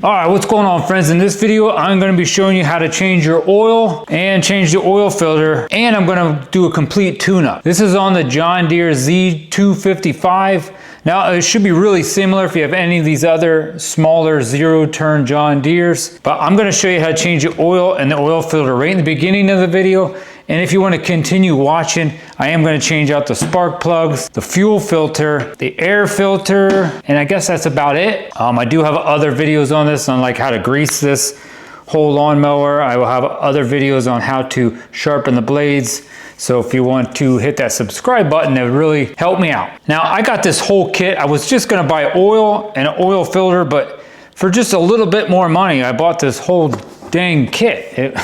All right, what's going on, friends? In this video, I'm going to be showing you how to change your oil and change the oil filter, and I'm going to do a complete tune-up. This is on the John Deere Z255. Now, it should be really similar if you have any of these other smaller zero-turn John Deeres, but I'm going to show you how to change the oil and the oil filter right in the beginning of the video. And if you want to continue watching, I am going to change out the spark plugs, the fuel filter, the air filter, and I guess that's about it. I do have other videos on this, on like how to grease this whole lawnmower. I will have other videos on how to sharpen the blades. So if you want to hit that subscribe button, it would really help me out. Now, I got this whole kit. I was just going to buy oil and an oil filter, but for just a little bit more money, I bought this whole dang kit.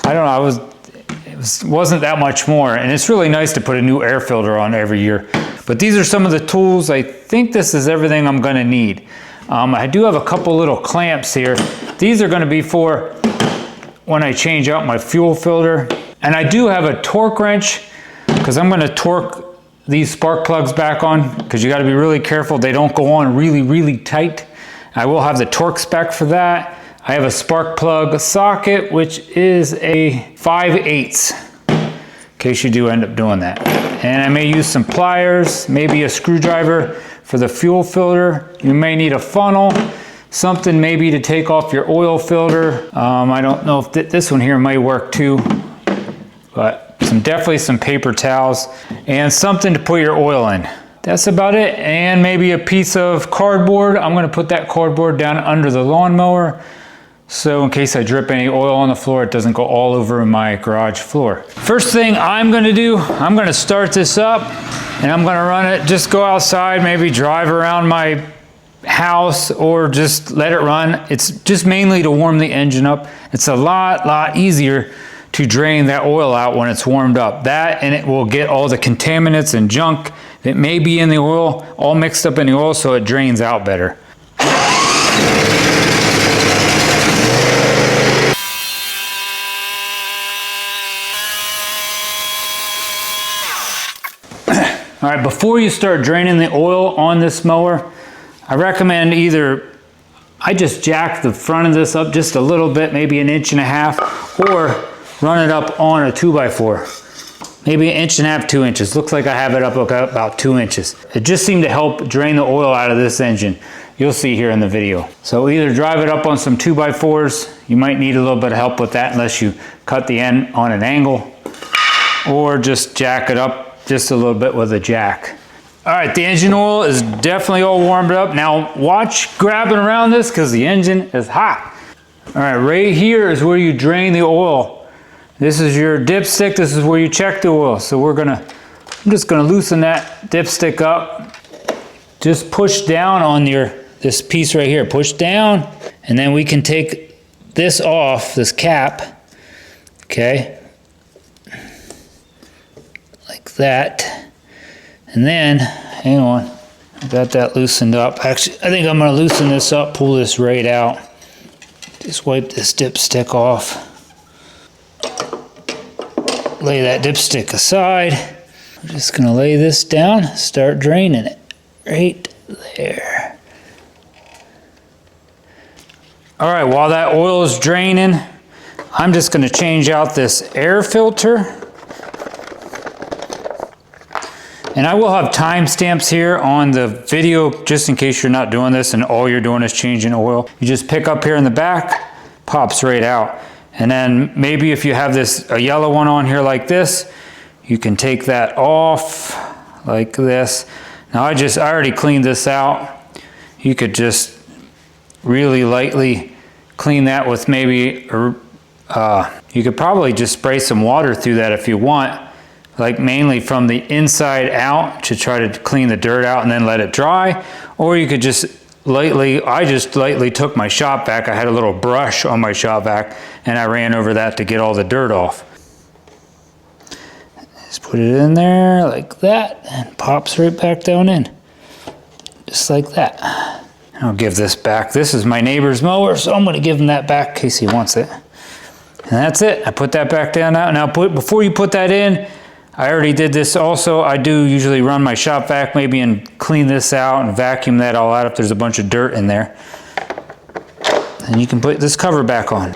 I don't know, it wasn't that much more, and it's really nice to put a new air filter on every year. But these are some of the tools. I think this is everything I'm going to need. I do have a couple little clamps here. These are going to be for when I change out my fuel filter. And I do have a torque wrench because I'm going to torque these spark plugs back on, because you got to be really careful they don't go on really tight. I will have the torque spec for that. I have a spark plug socket, which is a 5/8, in case you do end up doing that. And I may use some pliers, maybe a screwdriver for the fuel filter. You may need a funnel, something maybe to take off your oil filter. I don't know if this one here might work too, but definitely some paper towels and something to put your oil in. That's about it, and maybe a piece of cardboard. I'm going to put that cardboard down under the lawnmower, so in case I drip any oil on the floor, it doesn't go all over my garage floor. First thing I'm going to do, I'm going to start this up, and I'm going to run it, just go outside, maybe drive around my house, or just let it run. It's just mainly to warm the engine up. It's a lot easier to drain that oil out when it's warmed up. That, and it will get all the contaminants and junk that may be in the oil all mixed up in the oil, so it drains out better. All right, before you start draining the oil on this mower, I recommend I just jack the front of this up just a little bit, maybe 1.5 inches, or run it up on a 2x4. Maybe 1.5 inches, 2 inches. Looks like I have it up about 2 inches. It just seemed to help drain the oil out of this engine. You'll see here in the video. So either drive it up on some 2x4s. You might need a little bit of help with that unless you cut the end on an angle, or just jack it up just a little bit with a jack. All right, the engine oil is definitely all warmed up. Now watch grabbing around this, because the engine is hot. All right, right here is where you drain the oil. This is your dipstick. This is where you check the oil. So I'm just gonna loosen that dipstick up. Just push down on this piece right here. Push down, and then we can take this off, this cap, okay? Like that. And then, hang on, I got that loosened up. Actually, I think I'm gonna loosen this up, pull this right out. Just wipe this dipstick off. Lay that dipstick aside. I'm just gonna lay this down, start draining it. Right there. All right, while that oil is draining, I'm just gonna change out this air filter. And I will have timestamps here on the video, just in case you're not doing this and all you're doing is changing oil. You just pick up here in the back, pops right out. And then maybe if you have a yellow one on here like this, you can take that off like this. Now I already cleaned this out. You could just really lightly clean that with maybe, you could probably just spray some water through that if you want, like mainly from the inside out, to try to clean the dirt out and then let it dry. Or you could just I just lightly took my shop vac. I had a little brush on my shop vac, and I ran over that to get all the dirt off. Just put it in there like that, and pops right back down in. Just like that. I'll give this back. This is my neighbor's mower, so I'm gonna give him that back in case he wants it. And that's it. I put that back down now. Now before you put that in, I already did this also. I do usually run my shop vac maybe and clean this out and vacuum that all out if there's a bunch of dirt in there. and you can put this cover back on.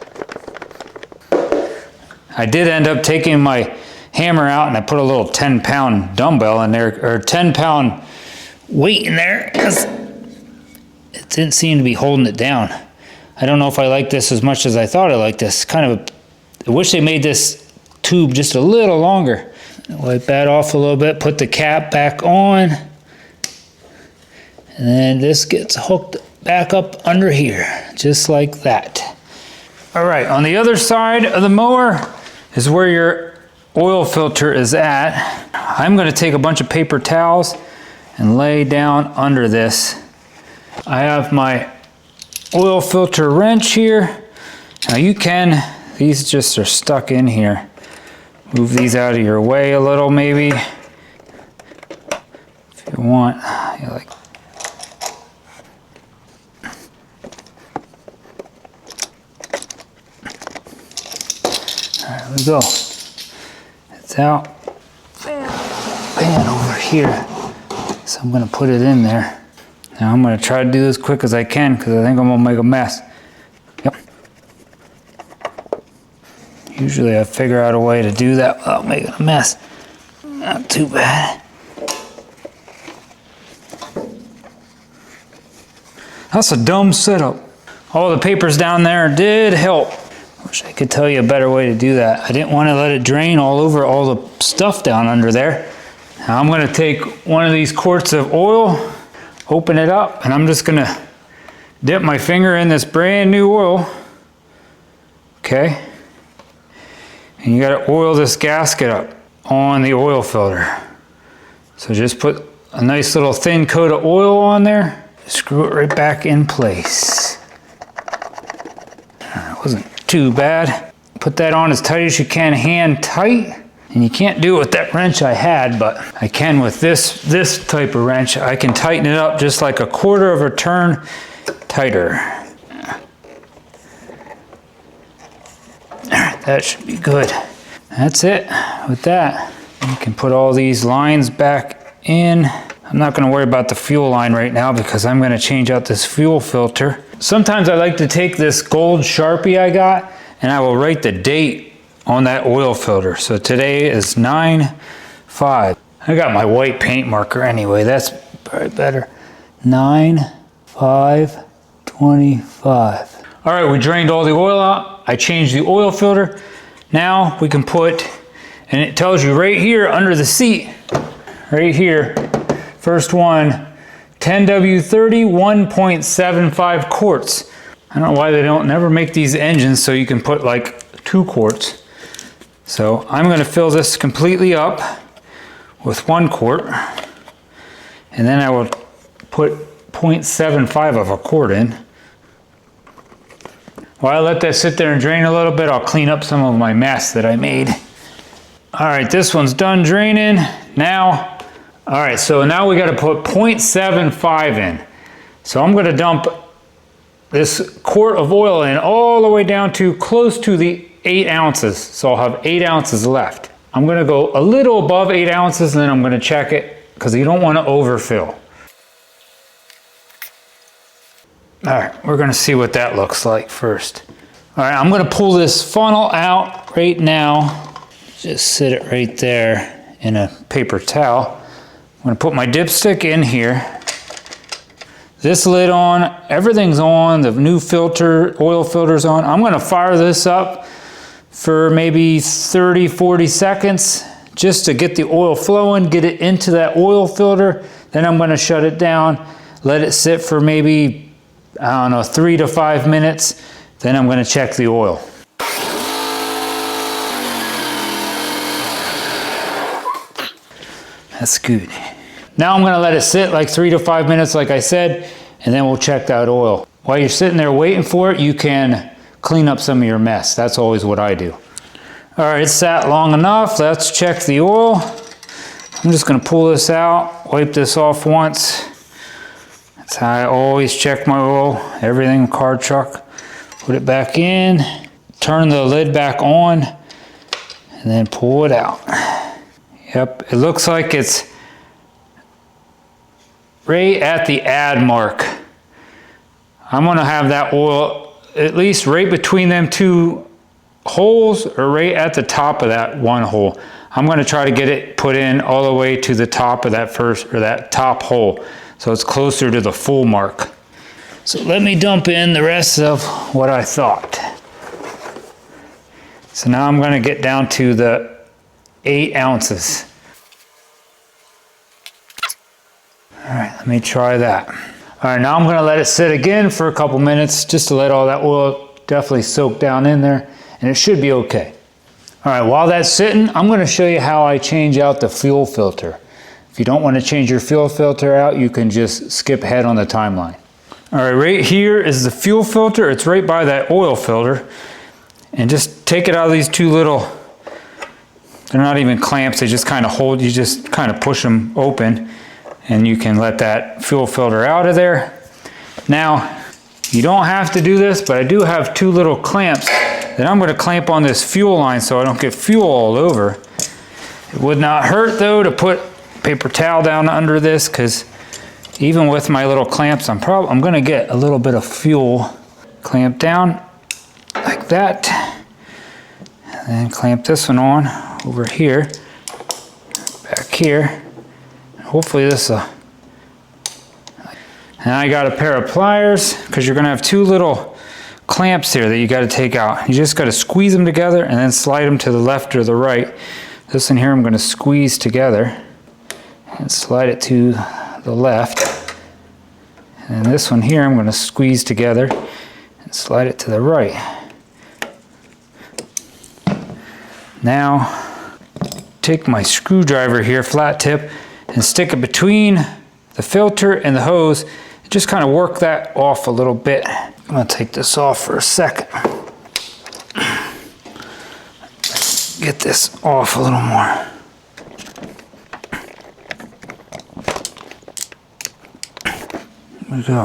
I did end up taking my hammer out and I put a little 10-pound dumbbell in there, or 10-pound weight in there, because it didn't seem to be holding it down. I don't know if I like this as much as I thought I liked this. I wish they made this tube just a little longer. Wipe that off a little bit, put the cap back on, and then this gets hooked back up under here, just like that. All right, on the other side of the mower is where your oil filter is at. I'm gonna take a bunch of paper towels and lay down under this. I have my oil filter wrench here. Now these just are stuck in here. Move these out of your way a little maybe. If you want, you like. All right, we go. It's out. Pan over here. So I'm gonna put it in there. Now I'm gonna try to do this as quick as I can because I think I'm gonna make a mess. Yep. Usually I figure out a way to do that without making a mess. Not too bad. That's a dumb setup. All the papers down there did help. Wish I could tell you a better way to do that. I didn't want to let it drain all over all the stuff down under there. Now I'm gonna take one of these quarts of oil, open it up, and I'm just gonna dip my finger in this brand new oil. Okay. And you gotta oil this gasket up on the oil filter. So just put a nice little thin coat of oil on there, screw it right back in place. It wasn't too bad. Put that on as tight as you can, hand tight. And you can't do it with that wrench I had, but I can with this type of wrench. I can tighten it up just like a quarter of a turn tighter. All right, that should be good. That's it with that. You can put all these lines back in. I'm not gonna worry about the fuel line right now because I'm gonna change out this fuel filter. Sometimes I like to take this gold Sharpie I got and I will write the date on that oil filter. So today is 9/5. I got my white paint marker anyway, that's probably better. 9/5/25. All right, we drained all the oil out. I changed the oil filter. Now we can put, and it tells you right here under the seat, right here, first one, 10W30, 1.75 quarts. I don't know why they don't never make these engines so you can put like 2 quarts. So I'm gonna fill this completely up with 1 quart, and then I will put 0.75 of a quart in. While I let that sit there and drain a little bit, I'll clean up some of my mess that I made. All right, this one's done draining. Now, all right, so now we gotta put 0.75 in. So I'm gonna dump this quart of oil in all the way down to close to the 8 ounces. So I'll have 8 ounces left. I'm gonna go a little above 8 ounces and then I'm gonna check it because you don't wanna overfill. All right, we're gonna see what that looks like first. All right, I'm gonna pull this funnel out right now. Just sit it right there in a paper towel. I'm gonna put my dipstick in here. This lid on, everything's on, the new filter, oil filter's on. I'm gonna fire this up for maybe 30, 40 seconds just to get the oil flowing, get it into that oil filter. Then I'm gonna shut it down, let it sit for maybe, I don't know, 3 to 5 minutes. Then I'm gonna check the oil. That's good. Now I'm gonna let it sit like 3 to 5 minutes like I said, and then we'll check that oil. While you're sitting there waiting for it, you can clean up some of your mess. That's always what I do. All right, it's sat long enough. Let's check the oil. I'm just gonna pull this out, wipe this off once. That's how I always check my oil, everything, car, truck. Put it back in, turn the lid back on, and then pull it out. Yep, it looks like it's right at the add mark. I'm gonna have that oil at least right between them two holes or right at the top of that one hole. I'm going to try to get it put in all the way to the top of that first, or that top hole, so it's closer to the full mark. So let me dump in the rest of what I thought. So now I'm going to get down to the 8 ounces. All right, let me try that. All right, now I'm going to let it sit again for a couple minutes just to let all that oil definitely soak down in there, and it should be okay. All right, while that's sitting, I'm going to show you how I change out the fuel filter. If you don't want to change your fuel filter out, you can just skip ahead on the timeline. All right, right here is the fuel filter. It's right by that oil filter. And just take it out of these two little, they're not even clamps, they just kind of hold, you just kind of push them open and you can let that fuel filter out of there. Now, you don't have to do this, but I do have two little clamps that I'm going to clamp on this fuel line so I don't get fuel all over. It would not hurt though to put paper towel down under this, because even with my little clamps, I'm going to get a little bit of fuel. Clamp down like that, and then clamp this one on over here, back here. Hopefully this will. And I got a pair of pliers, because you're going to have two little clamps here that you got to take out. You just got to squeeze them together and then slide them to the left or the right. This one here I'm going to squeeze together and slide it to the left. And this one here I'm going to squeeze together and slide it to the right. Now, take my screwdriver here, flat tip, and stick it between the filter and the hose. Just kind of work that off a little bit. I'm going to take this off for a second. Get this off a little more. There we go.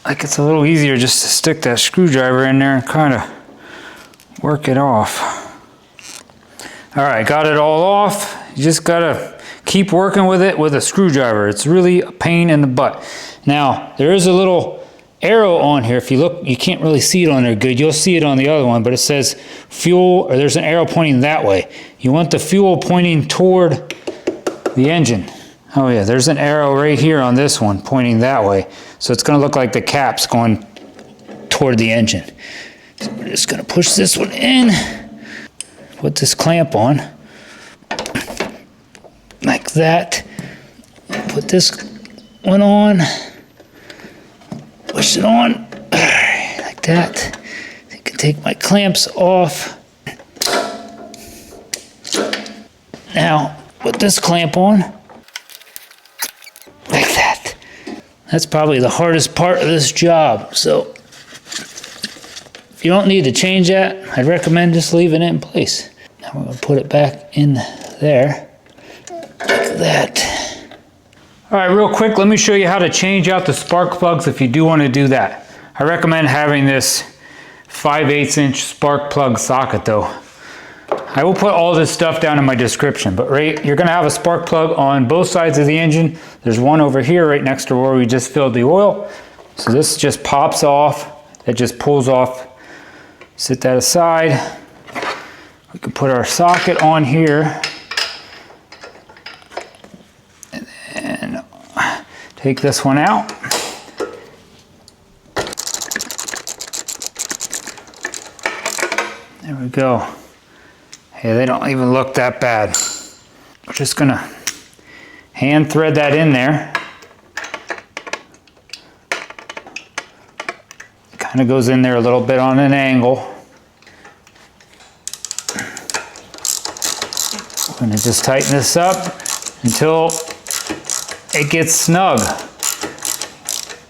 Like it's a little easier just to stick that screwdriver in there and kind of work it off. All right, got it all off. You just gotta keep working with it with a screwdriver. It's really a pain in the butt. Now, there is a little arrow on here. If you look, you can't really see it on there good. You'll see it on the other one, but it says fuel, or there's an arrow pointing that way. You want the fuel pointing toward the engine. Oh yeah, there's an arrow right here on this one pointing that way. So it's gonna look like the cap's going toward the engine. So we're just gonna push this one in, put this clamp on, like that. Put this one on, push it on, like that. I can take my clamps off. Now, put this clamp on, like that. That's probably the hardest part of this job. So, if you don't need to change that, I'd recommend just leaving it in place. Now we're gonna put it back in there, like that. All right, real quick, let me show you how to change out the spark plugs if you do want to do that. I recommend having this 5/8 inch spark plug socket though. I will put all this stuff down in my description, but you're gonna have a spark plug on both sides of the engine. There's one over here right next to where we just filled the oil. So this just pops off, it just pulls off. Set that aside. We can put our socket on here. And then take this one out. There we go. Hey, they don't even look that bad. We're just gonna hand thread that in there. Kind of goes in there a little bit on an angle. We're gonna just tighten this up until it gets snug.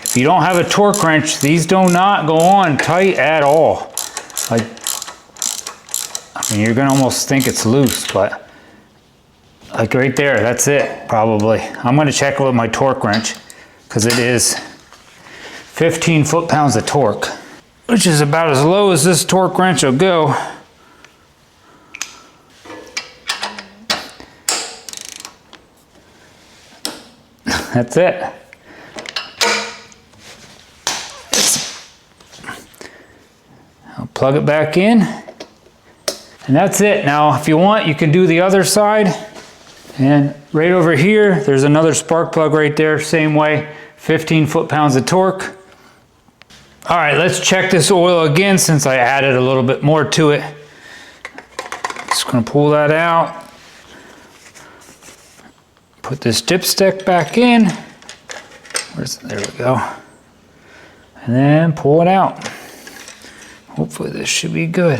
If you don't have a torque wrench, these do not go on tight at all. Like, I mean, you're gonna almost think it's loose, but like right there, that's it, probably. I'm gonna check it with my torque wrench, because it is 15 foot-pounds of torque, which is about as low as this torque wrench will go. That's it. I'll plug it back in. And that's it. Now, if you want, you can do the other side. And right over here, there's another spark plug right there, same way, 15 foot-pounds of torque. All right, let's check this oil again since I added a little bit more to it. Just gonna pull that out. Put this dipstick back in. There we go. And then pull it out. Hopefully this should be good.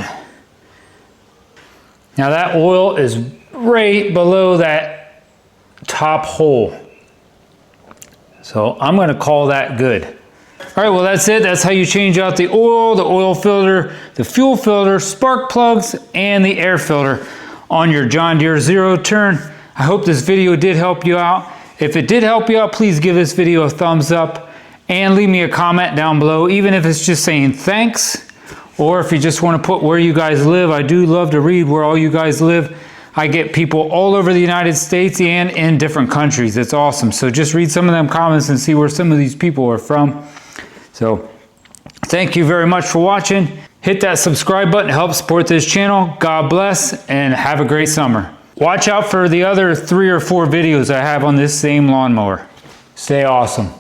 Now that oil is right below that top hole. So I'm gonna call that good. All right, well that's it. That's how you change out the oil filter, the fuel filter, spark plugs, and the air filter on your John Deere zero turn. I hope this video did help you out. If it did help you out, please give this video a thumbs up and leave me a comment down below, even if it's just saying thanks. Or if you just want to put where you guys live. I do love to read where all you guys live. I get people all over the United States and in different countries. It's awesome. So just read some of them comments and see where some of these people are from. So thank you very much for watching. Hit that subscribe button to help support this channel. God bless and have a great summer. Watch out for the other 3 or 4 videos I have on this same lawnmower. Stay awesome.